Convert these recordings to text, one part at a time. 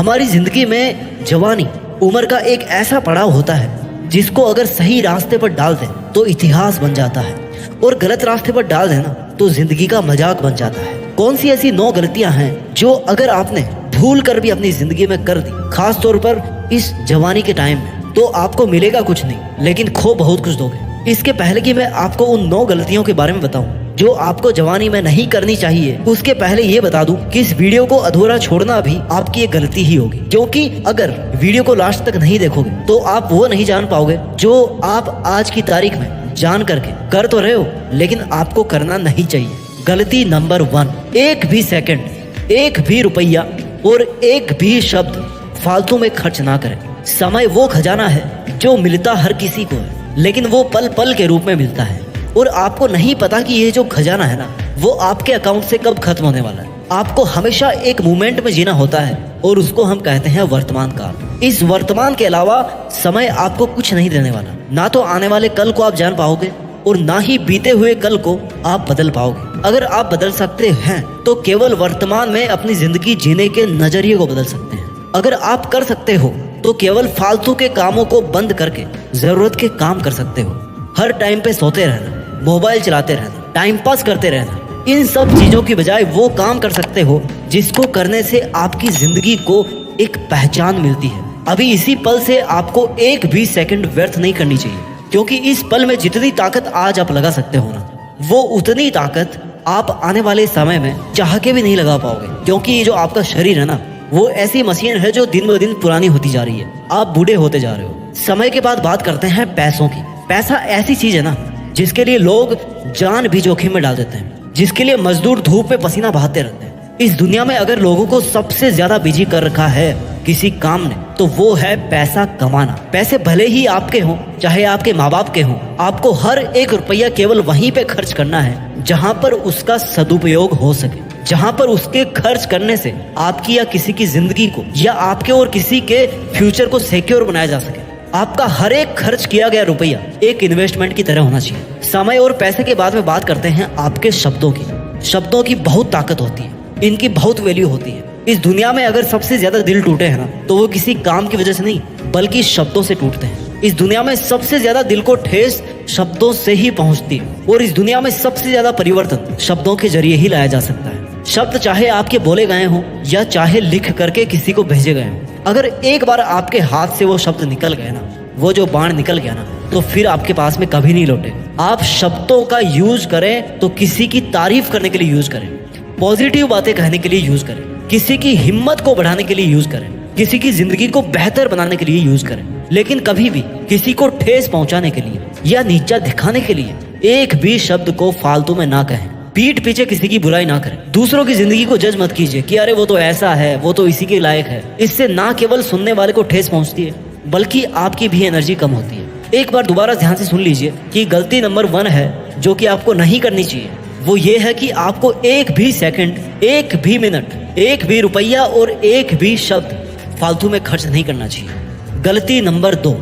हमारी जिंदगी में जवानी उम्र का एक ऐसा पड़ाव होता है जिसको अगर सही रास्ते पर डाल दें तो इतिहास बन जाता है, और गलत रास्ते पर डाल देना तो जिंदगी का मजाक बन जाता है। कौन सी ऐसी 9 गलतियां हैं जो अगर आपने भूल कर भी अपनी जिंदगी में कर दी, खास तौर पर इस जवानी के टाइम में, तो आपको मिलेगा कुछ नहीं लेकिन खो बहुत कुछ दोगे। इसके पहले कि मैं आपको उन 9 गलतियों के बारे में बताऊं जो आपको जवानी में नहीं करनी चाहिए, उसके पहले ये बता दूं कि इस वीडियो को अधूरा छोड़ना भी आपकी एक गलती ही होगी, क्योंकि अगर वीडियो को लास्ट तक नहीं देखोगे तो आप वो नहीं जान पाओगे जो आप आज की तारीख में जान करके कर तो रहे हो लेकिन आपको करना नहीं चाहिए। गलती नंबर 1, एक भी सेकंड, एक भी रुपया और एक भी शब्द फालतू में खर्च ना करें। समय वो खजाना है जो मिलता हर किसी को है, लेकिन वो पल पल के रूप में मिलता है, और आपको नहीं पता कि ये जो खजाना है ना, वो आपके अकाउंट से कब खत्म होने वाला है। आपको हमेशा एक मोमेंट में जीना होता है और उसको हम कहते हैं वर्तमान काल। इस वर्तमान के अलावा समय आपको कुछ नहीं देने वाला। ना तो आने वाले कल को आप जान पाओगे और ना ही बीते हुए कल को आप बदल पाओगे। अगर आप बदल सकते हैं तो केवल वर्तमान में अपनी जिंदगी जीने के नजरिए को बदल सकते हैं। अगर आप कर सकते हो तो केवल फालतू के कामों को बंद करके जरूरत के काम कर सकते हो। हर टाइम पे सोते रहना, मोबाइल चलाते रहना, टाइम पास करते रहना, इन सब चीजों की बजाय वो काम कर सकते हो जिसको करने से आपकी जिंदगी को एक पहचान मिलती है। अभी इसी पल से आपको एक भी सेकंड व्यर्थ नहीं करनी चाहिए, क्योंकि इस पल में जितनी ताकत आज आप लगा सकते हो ना, वो उतनी ताकत आप आने वाले समय में चाह के भी नहीं लगा पाओगे, क्योंकि ये जो आपका शरीर है ना, वो ऐसी मशीन है जो दिन ब दिन पुरानी होती जा रही है। आप बूढ़े होते जा रहे हो। समय के बाद बात करते हैं पैसों की। पैसा ऐसी चीज है ना जिसके लिए लोग जान भी जोखिम में डाल देते हैं, जिसके लिए मजदूर धूप में पसीना बहाते रहते हैं। इस दुनिया में अगर लोगों को सबसे ज्यादा बिजी कर रखा है किसी काम ने, तो वो है पैसा कमाना। पैसे भले ही आपके हों चाहे आपके माँ बाप के हों, आपको हर एक रुपया केवल वहीं पे खर्च करना है जहां पर उसका सदुपयोग हो सके, जहां पर उसके खर्च करने से आपकी या किसी की जिंदगी को या आपके और किसी के फ्यूचर को सिक्योर बनाया जा सके। आपका हर एक खर्च किया गया रुपया एक इन्वेस्टमेंट की तरह होना चाहिए। समय और पैसे के बाद में बात करते हैं आपके शब्दों की। शब्दों की बहुत ताकत होती है, इनकी बहुत वैल्यू होती है। इस दुनिया में अगर सबसे ज्यादा दिल टूटे हैं ना, तो वो किसी काम की वजह से नहीं बल्कि शब्दों से टूटते हैं। इस दुनिया में सबसे ज्यादा दिल को ठेस शब्दों से ही पहुंचती है, और इस दुनिया में सबसे ज्यादा परिवर्तन शब्दों के जरिए ही लाया जा सकता है। शब्द चाहे आपके बोले गए हों या चाहे लिख करके किसी को भेजे गए हों, अगर एक बार आपके हाथ से वो शब्द निकल गए ना, वो जो बाण निकल गया ना, तो फिर आपके पास में कभी नहीं लौटे। आप शब्दों का यूज करें तो किसी की तारीफ करने के लिए यूज करें, पॉजिटिव बातें कहने के लिए यूज करें, किसी की हिम्मत को बढ़ाने के लिए यूज करें, किसी की जिंदगी को बेहतर बनाने के लिए यूज करें, लेकिन कभी भी किसी को ठेस पहुंचाने के लिए या नीचा दिखाने के लिए एक भी शब्द को फालतू में ना कहें। पीठ पीछे किसी की बुराई ना करें। दूसरों की जिंदगी को जज मत कीजिए कि अरे वो तो ऐसा है, वो तो इसी के लायक है। इससे ना केवल सुनने वाले को ठेस पहुंचती है बल्कि आपकी भी एनर्जी कम होती है। एक बार दोबारा ध्यान से सुन लीजिए कि गलती नंबर 1 है जो कि आपको नहीं करनी चाहिए, वो ये है कि आपको एक भी सेकंड, एक भी मिनट, एक भी रुपया और एक भी शब्द फालतू में खर्च नहीं करना चाहिए। गलती नंबर 2,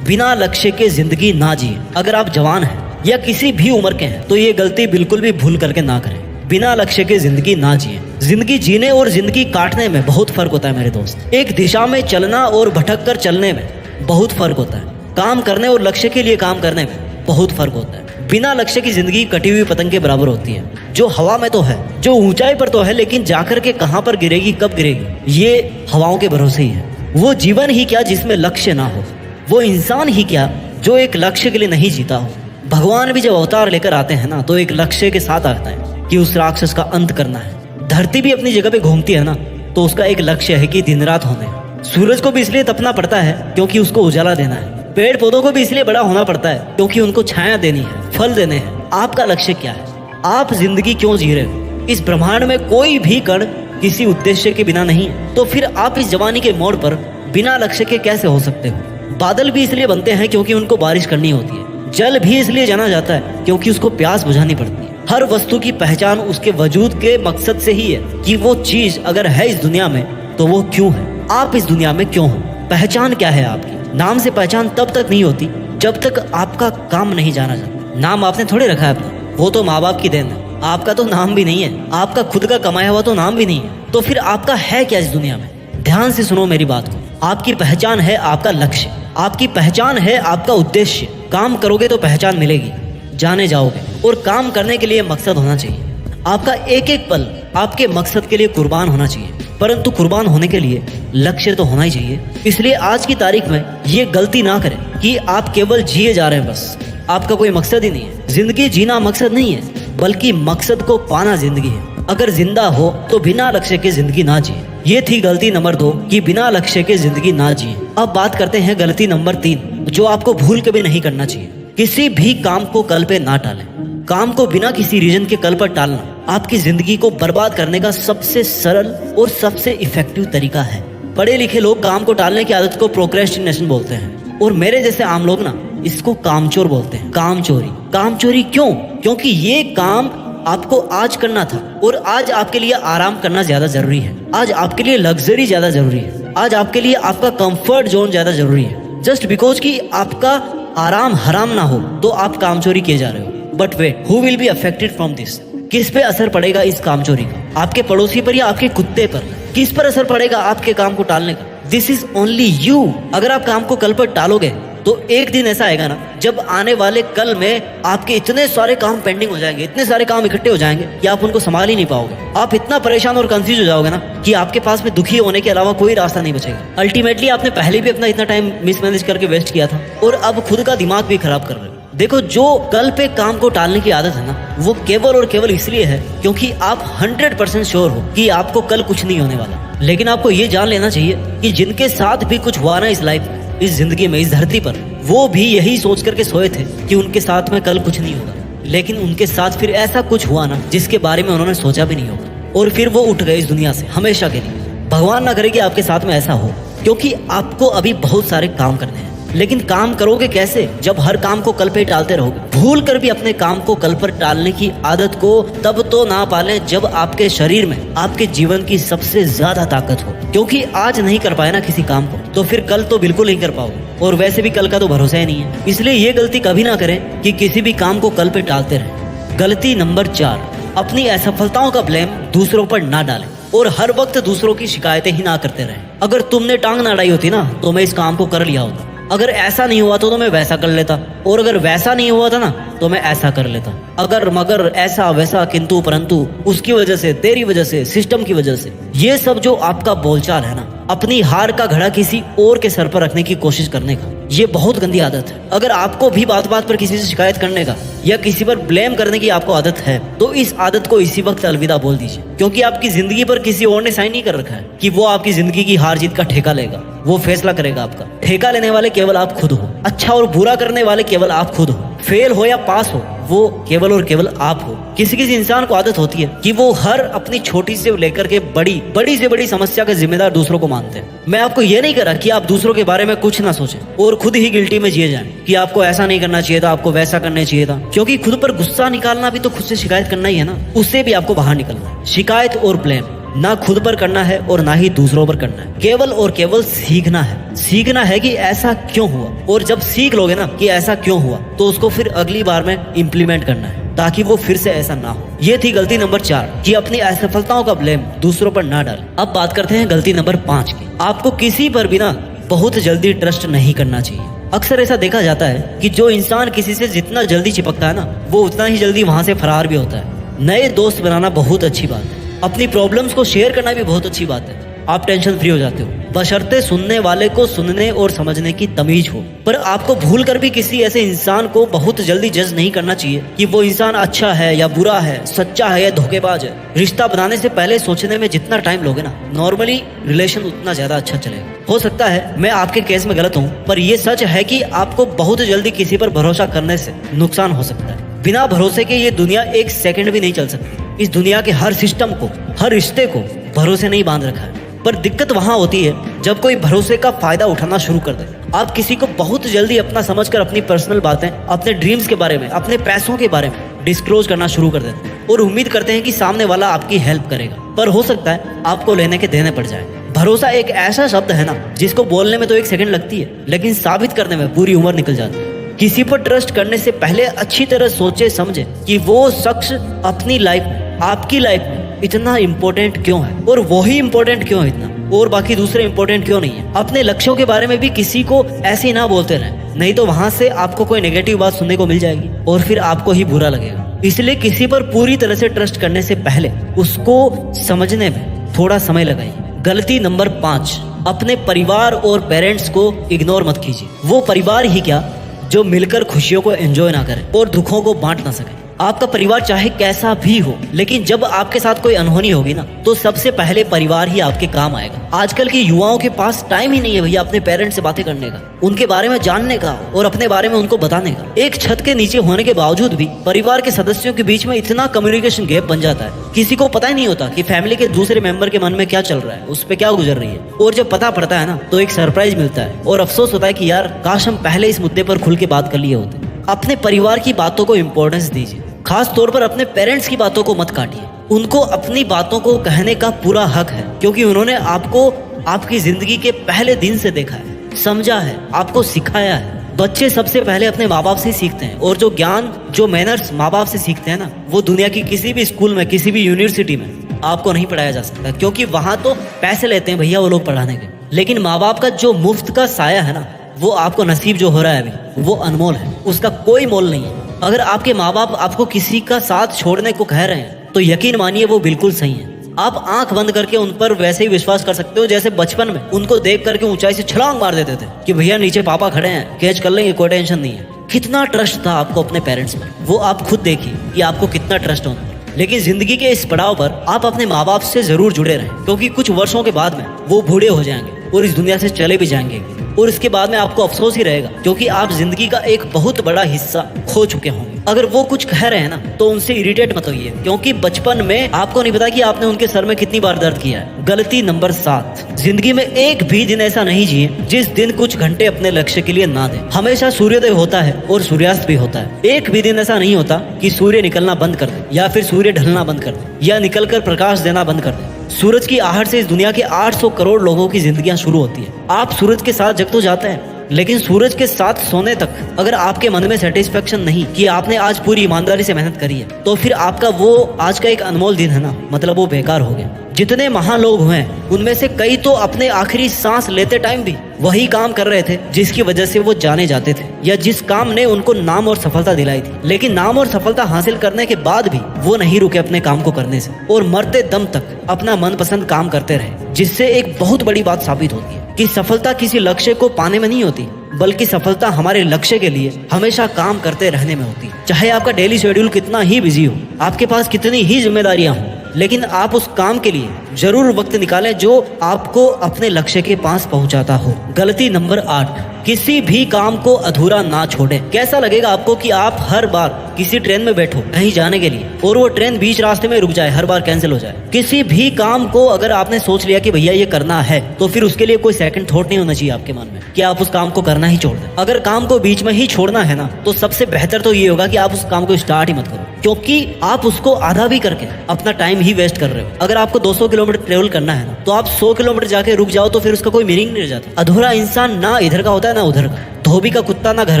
बिना लक्ष्य के जिंदगी ना जिए। अगर आप जवान हैं या किसी भी उम्र के हैं तो ये गलती बिल्कुल भी भूल करके ना करें। बिना लक्ष्य के जिंदगी ना जिए। जिंदगी जीने और जिंदगी काटने में बहुत फर्क होता है मेरे दोस्त। एक दिशा में चलना और भटक कर चलने में बहुत फर्क होता है। काम करने और लक्ष्य के लिए काम करने में बहुत फर्क होता है। बिना लक्ष्य की जिंदगी कटी हुई पतंग के बराबर होती है, जो हवा में तो है, जो ऊंचाई पर तो है, लेकिन जाकर के कहां पर गिरेगी, कब गिरेगी, ये हवाओं के भरोसे ही है। वो जीवन ही क्या जिसमें लक्ष्य ना हो, वो इंसान ही क्या जो एक लक्ष्य के लिए नहीं जीता हो। भगवान भी जब अवतार लेकर आते हैं ना, तो एक लक्ष्य के साथ आता है कि उस राक्षस का अंत करना है। धरती भी अपनी जगह पे घूमती है ना, तो उसका एक लक्ष्य है कि दिन रात होने। सूरज को भी इसलिए तपना पड़ता है क्योंकि उसको उजाला देना है। पेड़ पौधों को भी इसलिए बड़ा होना पड़ता है क्योंकि उनको छाया देनी है, फल देने हैं। आपका लक्ष्य क्या है? आप जिंदगी क्यों जी रहे हो? इस ब्रह्मांड में कोई भी कण किसी उद्देश्य के बिना नहीं है, तो फिर आप इस जवानी के मोड़ पर बिना लक्ष्य के कैसे हो सकते हो? बादल भी इसलिए बनते हैं क्योंकि उनको बारिश करनी होती है। जल भी इसलिए जाना जाता है क्योंकि उसको प्यास बुझानी पड़ती है। हर वस्तु की पहचान उसके वजूद के मकसद से ही है कि वो चीज अगर है इस दुनिया में तो वो क्यों है। आप इस दुनिया में क्यों हो? पहचान क्या है आपकी? नाम से पहचान तब तक नहीं होती जब तक आपका काम नहीं जाना जाता। नाम आपने थोड़े रखा है अपना, वो तो माँ बाप की देन है। आपका तो नाम भी नहीं है, आपका खुद का कमाया हुआ तो नाम भी नहीं है, तो फिर आपका है क्या इस दुनिया में? ध्यान से सुनो मेरी बात को। आपकी पहचान है आपका लक्ष्य, आपकी पहचान है आपका उद्देश्य। काम करोगे तो पहचान मिलेगी, जाने जाओगे। और काम करने के लिए मकसद होना चाहिए। आपका एक एक पल आपके मकसद के लिए कुर्बान होना चाहिए, परंतु कुर्बान होने के लिए लक्ष्य तो होना ही चाहिए। इसलिए आज की तारीख में ये गलती ना करें कि आप केवल जिए जा रहे हैं, बस आपका कोई मकसद ही नहीं है। जिंदगी जीना मकसद नहीं है, बल्कि मकसद को पाना जिंदगी है। अगर जिंदा हो तो बिना लक्ष्य के जिंदगी ना जिए। ये थी गलती नंबर 2 कि बिना लक्ष्य के जिंदगी ना जिए। अब बात करते हैं गलती नंबर 3, जो आपको भूल के भी नहीं करना चाहिए। किसी भी काम को कल पे ना टालें। काम को बिना किसी रीजन के कल पर टालना आपकी जिंदगी को बर्बाद करने का सबसे सरल और सबसे इफेक्टिव तरीका है। पढ़े लिखे लोग काम को टालने की आदत को प्रोक्रेस्टिनेशन बोलते हैं, और मेरे जैसे आम लोग ना इसको कामचोर बोलते हैं। कामचोरी। कामचोरी क्यों? क्योंकि ये काम आपको आज करना था, और आज आपके लिए आराम करना ज्यादा जरूरी है। आज आपके लिए लग्जरी ज्यादा जरूरी है। आज आपके लिए आपका कंफर्ट जोन ज्यादा जरूरी है। जस्ट बिकॉज कि आपका आराम हराम ना हो तो आप कामचोरी किए जा रहे हो। But wait, who will be affected from this? किस पे असर पड़ेगा इस कामचोरी का? आपके पड़ोसी पर या आपके कुत्ते पर? किस पर असर पड़ेगा आपके काम को टालने का? This is only you. अगर आप काम को कल पर टालोगे तो एक दिन ऐसा आएगा ना, जब आने वाले कल में आपके इतने सारे काम पेंडिंग हो जाएंगे, इतने सारे काम इकट्ठे हो जाएंगे कि आप उनको संभाल ही नहीं पाओगे। आप इतना परेशान और कंफ्यूज हो जाओगे ना कि आपके पास में दुखी होने के अलावा कोई रास्ता नहीं बचेगा। अल्टीमेटली आपने पहले भी अपना इतना टाइम मिसमैनेज करके वेस्ट किया था, और अब खुद का दिमाग भी खराब कर रहे हो। देखो, जो कल पे काम को टालने की आदत है ना, वो केवल और केवल इसलिए है क्योंकि आप 100% श्योर हो कि आपको कल कुछ नहीं होने वाला। लेकिन आपको ये जान लेना चाहिए कि जिनके साथ भी कुछ हुआ ना इस लाइफ में, इस जिंदगी में, इस धरती पर, वो भी यही सोच करके सोए थे कि उनके साथ में कल कुछ नहीं होगा। लेकिन उनके साथ फिर ऐसा कुछ हुआ ना जिसके बारे में उन्होंने सोचा भी नहीं होगा, और फिर वो उठ गए इस दुनिया से हमेशा के लिए। भगवान ना करे कि आपके साथ में ऐसा हो, क्योंकि आपको अभी बहुत सारे काम करने हैं। लेकिन काम करोगे कैसे जब हर काम को कल पे टालते रहोगे? भूल कर भी अपने काम को कल पर टालने की आदत को तब तो ना पालें जब आपके शरीर में आपके जीवन की सबसे ज्यादा ताकत हो। क्योंकि आज नहीं कर पाए ना किसी काम को, तो फिर कल तो बिल्कुल नहीं कर पाओगे, और वैसे भी कल का तो भरोसा ही नहीं है। इसलिए ये गलती कभी ना करें कि किसी भी काम को कल पे टालते रहें। गलती नंबर 4, अपनी असफलताओं का ब्लेम दूसरों पर ना डालें और हर वक्त दूसरों की शिकायतें ही ना करते रहें। अगर तुमने टांग ना अड़ाई होती ना तो मैं इस काम को कर लिया होता। अगर ऐसा नहीं हुआ तो मैं वैसा कर लेता, और अगर वैसा नहीं हुआ था ना तो मैं ऐसा कर लेता। अगर मगर ऐसा वैसा किंतु परंतु, उसकी वजह से, तेरी वजह से, सिस्टम की वजह से, ये सब जो आपका बोलचाल है ना, अपनी हार का घड़ा किसी और के सर पर रखने की कोशिश करने का, ये बहुत गंदी आदत है। अगर आपको भी बात बात पर किसी से शिकायत करने का या किसी पर ब्लेम करने की आपको आदत है, तो इस आदत को इसी वक्त अलविदा बोल दीजिए। क्योंकि आपकी जिंदगी पर किसी और ने साइन नहीं कर रखा है कि वो आपकी जिंदगी की हार जीत का ठेका लेगा। वो फैसला करेगा आपका। ठेका लेने वाले केवल आप खुद हो। अच्छा और बुरा करने वाले केवल आप खुद हो। फेल हो या पास हो, वो केवल और केवल आप हो। किसी किसी इंसान को आदत होती है कि वो हर अपनी छोटी से लेकर के बड़ी से बड़ी समस्या का जिम्मेदार दूसरों को मानते हैं। मैं आपको ये नहीं कह रहा कि आप दूसरों के बारे में कुछ ना सोचें और खुद ही गिल्टी में जिए जाएं कि आपको ऐसा नहीं करना चाहिए था, आपको वैसा करना चाहिए था। क्योंकि खुद पर गुस्सा निकालना भी तो खुद से शिकायत करना ही है ना, उससे भी आपको बाहर निकलना है। शिकायत और ब्लेम ना खुद पर करना है और ना ही दूसरों पर करना है। केवल और केवल सीखना है। सीखना है कि ऐसा क्यों हुआ, और जब सीख लोगे ना कि ऐसा क्यों हुआ, तो उसको फिर अगली बार में इम्प्लीमेंट करना है ताकि वो फिर से ऐसा ना हो। ये थी गलती नंबर 4 कि अपनी असफलताओं का ब्लेम दूसरों पर ना डालें। अब बात करते हैं गलती नंबर 5 की। आपको किसी पर भी ना बहुत जल्दी ट्रस्ट नहीं करना चाहिए। अक्सर ऐसा देखा जाता है कि जो इंसान किसी से जितना जल्दी चिपकता है ना, वो उतना ही जल्दी वहां से फरार भी होता है। नए दोस्त बनाना बहुत अच्छी बात है। अपनी प्रॉब्लम्स को शेयर करना भी बहुत अच्छी बात है। आप टेंशन फ्री हो जाते हो, बशर्ते सुनने वाले को सुनने और समझने की तमीज हो। पर आपको भूल कर भी किसी ऐसे इंसान को बहुत जल्दी जज नहीं करना चाहिए कि वो इंसान अच्छा है या बुरा है, सच्चा है या धोखेबाज है। रिश्ता बनाने से पहले सोचने में जितना टाइम लोगे ना, नॉर्मली रिलेशन उतना ज्यादा अच्छा चलेगा। हो सकता है मैं आपके केस में गलत हूँ, पर यह सच है कि आपको बहुत जल्दी किसी पर भरोसा करने से नुकसान हो सकता है। बिना भरोसे के ये दुनिया एक सेकंड भी नहीं चल सकती। इस दुनिया के हर सिस्टम को, हर रिश्ते को भरोसे नहीं बांध रखा है। पर दिक्कत वहां होती है जब कोई भरोसे का फायदा उठाना शुरू कर दे। आप किसी को बहुत जल्दी अपना समझकर अपनी पर्सनल बातें, अपने ड्रीम्स के बारे में, अपने पैसों के बारे में डिस्क्लोज करना शुरू कर देते हैं और उम्मीद करते हैं कि सामने वाला आपकी हेल्प करेगा। पर हो सकता है आपको लेने के देने पड़ जाए। भरोसा एक ऐसा शब्द है ना, जिसको बोलने में तो एक सेकंड लगती है, लेकिन साबित करने में पूरी उम्र निकल जाती है। किसी पर ट्रस्ट करने से पहले अच्छी तरह सोचे समझे कि वो शख्स अपनी लाइफ में, आपकी लाइफ में इतना इम्पोर्टेंट क्यों है, और वो ही इम्पोर्टेंट क्यों है इतना। और बाकी दूसरे इंपॉर्टेंट क्यों नहीं है। अपने लक्ष्यों के बारे में भी किसी को ऐसे ही ना बोलते रहें, नहीं तो वहां से आपको कोई नेगेटिव बात सुनने को मिल जाएगी और फिर आपको ही बुरा लगेगा। इसलिए किसी पर पूरी तरह से ट्रस्ट करने से पहले उसको समझने में थोड़ा समय लगाइए। गलती नंबर 5, अपने परिवार और पेरेंट्स को इग्नोर मत कीजिए। वो परिवार ही क्या जो मिलकर खुशियों को एंजॉय ना करे और दुखों को बांट ना सके। आपका परिवार चाहे कैसा भी हो, लेकिन जब आपके साथ कोई अनहोनी होगी ना, तो सबसे पहले परिवार ही आपके काम आएगा। आजकल के युवाओं के पास टाइम ही नहीं है भैया अपने पेरेंट्स से बातें करने का, उनके बारे में जानने का और अपने बारे में उनको बताने का। एक छत के नीचे होने के बावजूद भी परिवार के सदस्यों के बीच में इतना कम्युनिकेशन गैप बन जाता है, किसी को पता ही नहीं होता कि फैमिली के दूसरे मेंबर के मन में क्या चल रहा है, उस पर क्या गुजर रही है। और जब पता पड़ता है ना, तो एक सरप्राइज मिलता है और अफसोस होता है कि यार काश हम पहले इस मुद्दे पर खुल के बात कर लिए होते। अपने परिवार की बातों को इम्पोर्टेंस दीजिए, खास तौर पर अपने पेरेंट्स की बातों को मत काटिए। उनको अपनी बातों को कहने का पूरा हक है, क्योंकि उन्होंने आपको आपकी जिंदगी के पहले दिन से देखा है, समझा है, आपको सिखाया है। बच्चे सबसे पहले अपने माँ बाप से सीखते हैं, और जो ज्ञान, जो मैनर्स माँ बाप से सीखते हैं ना, वो दुनिया की किसी भी स्कूल में, किसी भी यूनिवर्सिटी में आपको नहीं पढ़ाया जा सकता, क्योंकि वहां तो पैसे लेते हैं भैया वो लोग पढ़ाने के। लेकिन माँ बाप का जो मुफ्त का साया है ना, वो आपको नसीब जो हो रहा है अभी, वो अनमोल है, उसका कोई मोल नहीं है। अगर आपके माँ बाप आपको किसी का साथ छोड़ने को कह रहे हैं, तो यकीन मानिए वो बिल्कुल सही है। आप आंख बंद करके उन पर वैसे ही विश्वास कर सकते हो जैसे बचपन में उनको देख करके ऊंचाई से छलांग मार देते थे कि भैया नीचे पापा खड़े हैं, कैच कर लेंगे, कोई टेंशन नहीं है। कितना ट्रस्ट था आपको अपने पेरेंट्स पर, वो आप खुद देखिए कि आपको कितना ट्रस्ट होना। लेकिन जिंदगी के इस पड़ाव पर आप अपने माँ बाप से जरूर जुड़े रहें, क्योंकि कुछ वर्षों के बाद में वो बूढ़े हो जाएंगे और इस दुनिया से चले भी जाएंगे, और इसके बाद में आपको अफसोस ही रहेगा, क्योंकि आप जिंदगी का एक बहुत बड़ा हिस्सा खो चुके होंगे। अगर वो कुछ कह रहे हैं ना, तो उनसे इरिटेट मत होइए, क्योंकि बचपन में आपको नहीं पता कि आपने उनके सर में कितनी बार दर्द किया है। गलती नंबर 7, जिंदगी में एक भी दिन ऐसा नहीं जिए जिस दिन कुछ घंटे अपने लक्ष्य के लिए ना दे। हमेशा सूर्योदय होता है और सूर्यास्त भी होता है। एक भी दिन ऐसा नहीं होता कि सूर्य निकलना बंद कर दे, या फिर सूर्य ढलना बंद कर दे, या निकलकर प्रकाश देना बंद कर दे। सूरज की आहट से इस दुनिया के 800 करोड़ लोगों की जिंदगियां शुरू होती है। आप सूरज के साथ जग तो जाते हैं, लेकिन सूरज के साथ सोने तक अगर आपके मन में सेटिस्फेक्शन नहीं कि आपने आज पूरी ईमानदारी से मेहनत करी है, तो फिर आपका वो आज का एक अनमोल दिन है ना, मतलब वो बेकार हो गया। जितने महान लोग हुए उनमें से कई तो अपने आखिरी सांस लेते टाइम भी वही काम कर रहे थे जिसकी वजह से वो जाने जाते थे, या जिस काम ने उनको नाम और सफलता दिलाई थी। लेकिन नाम और सफलता हासिल करने के बाद भी वो नहीं रुके अपने काम को करने से, और मरते दम तक अपना मनपसंद काम करते रहे, जिससे एक बहुत बड़ी बात साबित होती है कि सफलता किसी लक्ष्य को पाने में नहीं होती, बल्कि सफलता हमारे लक्ष्य के लिए हमेशा काम करते रहने में होती है। चाहे आपका डेली शेड्यूल कितना ही बिजी हो, आपके पास कितनी ही जिम्मेदारियां हों, लेकिन आप उस काम के लिए जरूर वक्त निकालें जो आपको अपने लक्ष्य के पास पहुंचाता हो। गलती नंबर 8, किसी भी काम को अधूरा ना छोड़ें। कैसा लगेगा आपको कि आप हर बार किसी ट्रेन में बैठो कहीं जाने के लिए, और वो ट्रेन बीच रास्ते में रुक जाए, हर बार कैंसिल हो जाए। किसी भी काम को अगर आपने सोच लिया कि भैया ये करना है, तो फिर उसके लिए कोई सेकंड थॉट नहीं होना चाहिए आपके मन में कि आप उस काम को करना ही छोड़ दें। अगर काम को बीच में ही छोड़ना है ना, तो सबसे बेहतर तो ये होगा कि आप उस काम को स्टार्ट ही मत करो, क्योंकि आप उसको आधा भी करके अपना टाइम ही वेस्ट कर रहे हो। अगर आपको 200 किलोमीटर ट्रेवल करना है ना, तो आप 100 किलोमीटर जाके रुक जाओ, तो फिर उसका कोई मीनिंग नहीं रह जाता। अधूरा इंसान ना इधर का होता है ना उधर का, धोबी का कुत्ता ना घर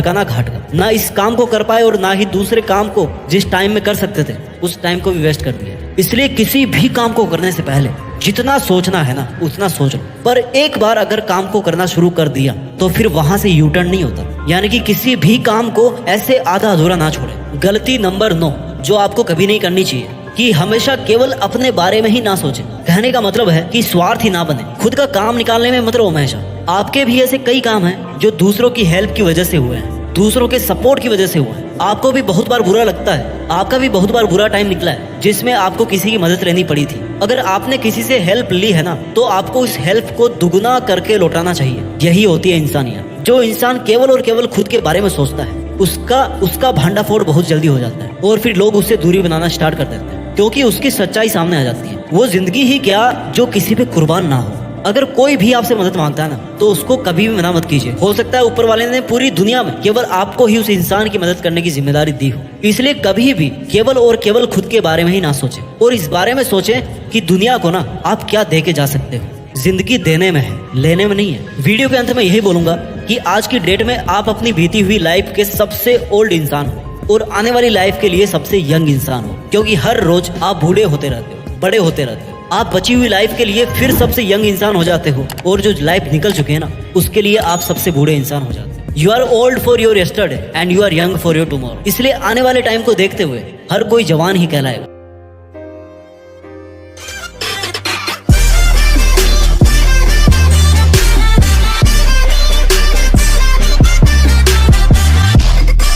का ना घाट का, ना इस काम को कर पाए और ना ही दूसरे काम को जिस टाइम में कर सकते थे उस टाइम को भी वेस्ट कर दिया। इसलिए किसी भी काम को करने से पहले जितना सोचना है ना उतना सोच लो, पर एक बार अगर काम को करना शुरू कर दिया तो फिर वहां से यू टर्न नहीं होता। यानी कि किसी भी काम को ऐसे आधा अधूरा ना छोड़े। गलती नंबर 9, जो आपको कभी नहीं करनी चाहिए, कि हमेशा केवल अपने बारे में ही ना सोचे। कहने का मतलब है कि स्वार्थी ना बने, खुद का काम निकालने में मत रहो हमेशा। आपके भी ऐसे कई काम हैं जो दूसरों की हेल्प की वजह से हुए हैं, दूसरों के सपोर्ट की वजह से हुए हैं। आपको भी बहुत बार बुरा लगता है, आपका भी बहुत बार बुरा टाइम निकला है जिसमें आपको किसी की मदद लेनी पड़ी थी। अगर आपने किसी से हेल्प ली है ना, तो आपको उस हेल्प को दुगना करके लौटाना चाहिए। यही होती है इंसानियत। जो इंसान केवल और केवल खुद के बारे में सोचता है, उसका भांडाफोड़ बहुत जल्दी हो जाता है, और फिर लोग उससे दूरी बनाना स्टार्ट कर देते हैं, क्योंकि उसकी सच्चाई सामने आ जाती है। वो जिंदगी ही क्या जो किसी पे कुर्बान ना हो। अगर कोई भी आपसे मदद मांगता है ना, तो उसको कभी भी मना मत कीजिए। हो सकता है ऊपर वाले ने पूरी दुनिया में केवल आपको ही उस इंसान की मदद करने की जिम्मेदारी दी हो। इसलिए कभी भी केवल और केवल खुद के बारे में ही ना सोचें, और इस बारे में सोचें कि दुनिया को ना आप क्या दे के जा सकते हो। जिंदगी देने में है, लेने में नहीं है। वीडियो के अंत में यही बोलूंगा कि आज की डेट में आप अपनी बीती हुई लाइफ के सबसे ओल्ड इंसान हो, और आने वाली लाइफ के लिए सबसे यंग इंसान हो, क्योंकि हर रोज आप बूढ़े होते रहते हो, बड़े होते रहते हो। आप बची हुई लाइफ के लिए फिर सबसे यंग इंसान हो जाते हो, और जो लाइफ निकल चुके हैं ना उसके लिए आप सबसे बूढ़े इंसान हो जाते हो। You are old for your yesterday and you are young for your tomorrow. इसलिए आने वाले टाइम को देखते हुए हर कोई जवान ही कहलाएगा।